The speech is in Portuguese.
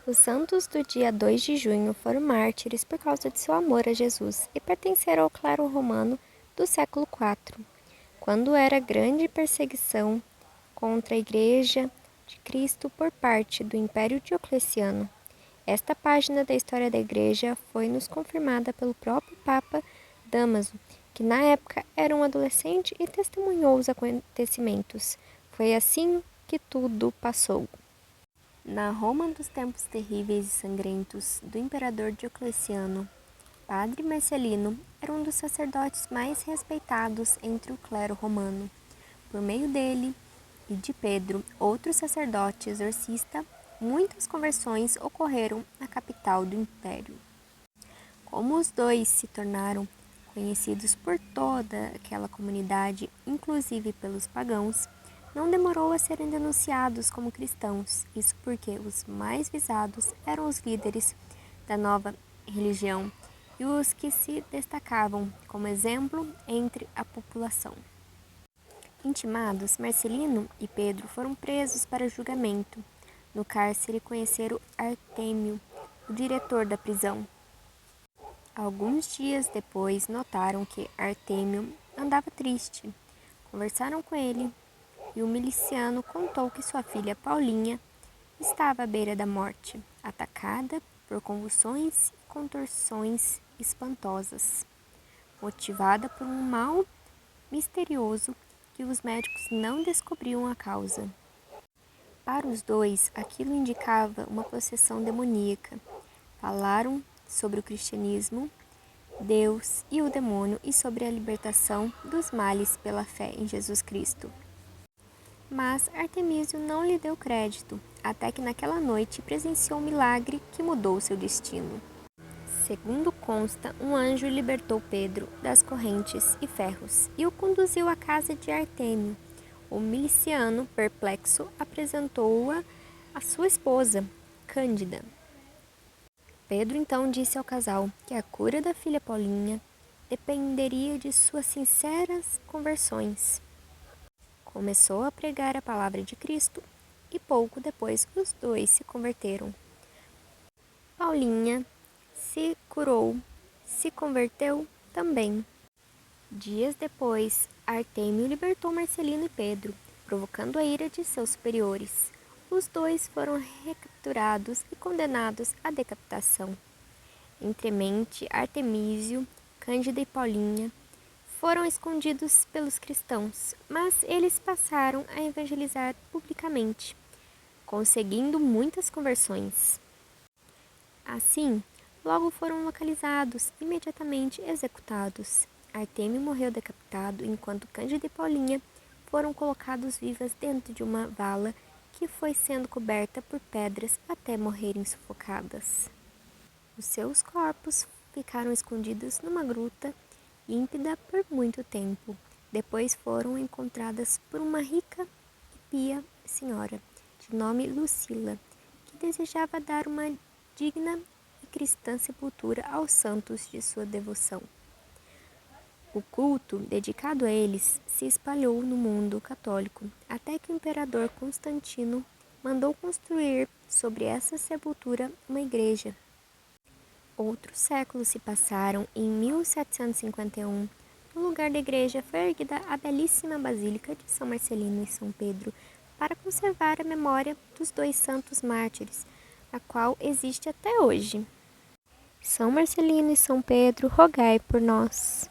Os santos do dia 2 de junho foram mártires por causa de seu amor a Jesus e pertenceram ao clero romano do século IV, quando era grande perseguição contra a Igreja de Cristo por parte do Império Diocleciano. Esta página da história da Igreja foi-nos confirmada pelo próprio Papa Dámaso, que na época era um adolescente e testemunhou os acontecimentos. Foi assim que tudo passou. Na Roma dos tempos terríveis e sangrentos do imperador Diocleciano, Padre Marcelino era um dos sacerdotes mais respeitados entre o clero romano. Por meio dele e de Pedro, outro sacerdote exorcista, muitas conversões ocorreram na capital do império. Como os dois se tornaram conhecidos por toda aquela comunidade, inclusive pelos pagãos, não demorou a serem denunciados como cristãos, isso porque os mais visados eram os líderes da nova religião e os que se destacavam como exemplo entre a população. Intimados, Marcelino e Pedro foram presos para julgamento. No cárcere conheceram Artêmio, o diretor da prisão. Alguns dias depois notaram que Artêmio andava triste. Conversaram com ele e o miliciano contou que sua filha Paulinha estava à beira da morte, atacada por convulsões e contorções espantosas, motivada por um mal misterioso que os médicos não descobriam a causa. Para os dois, aquilo indicava uma possessão demoníaca. Falaram sobre o cristianismo, Deus e o demônio e sobre a libertação dos males pela fé em Jesus Cristo. Mas Artemísio não lhe deu crédito, até que naquela noite presenciou um milagre que mudou seu destino. Segundo consta, um anjo libertou Pedro das correntes e ferros e o conduziu à casa de Artêmio. O miliciano, perplexo, apresentou-a à sua esposa, Cândida. Pedro então disse ao casal que a cura da filha Paulinha dependeria de suas sinceras conversões. Começou a pregar a palavra de Cristo e pouco depois os dois se converteram. Paulinha se curou, se converteu também. Dias depois, Artêmio libertou Marcelino e Pedro, provocando a ira de seus superiores. Os dois foram recapturados e condenados à decapitação. Entremente, Artemísio, Cândida e Paulinha foram escondidos pelos cristãos, mas eles passaram a evangelizar publicamente, conseguindo muitas conversões. Assim, logo foram localizados e imediatamente executados. Artêmio morreu decapitado, enquanto Cândida e Paulinha foram colocados vivas dentro de uma vala que foi sendo coberta por pedras até morrerem sufocadas. Os seus corpos ficaram escondidos numa gruta límpida por muito tempo. Depois foram encontradas por uma rica e pia senhora, de nome Lucila, que desejava dar uma digna e cristã sepultura aos santos de sua devoção. O culto dedicado a eles se espalhou no mundo católico, até que o imperador Constantino mandou construir sobre essa sepultura uma igreja. Outros séculos se passaram e em 1751, no lugar da igreja foi erguida a belíssima Basílica de São Marcelino e São Pedro para conservar a memória dos dois santos mártires, a qual existe até hoje. São Marcelino e São Pedro, rogai por nós.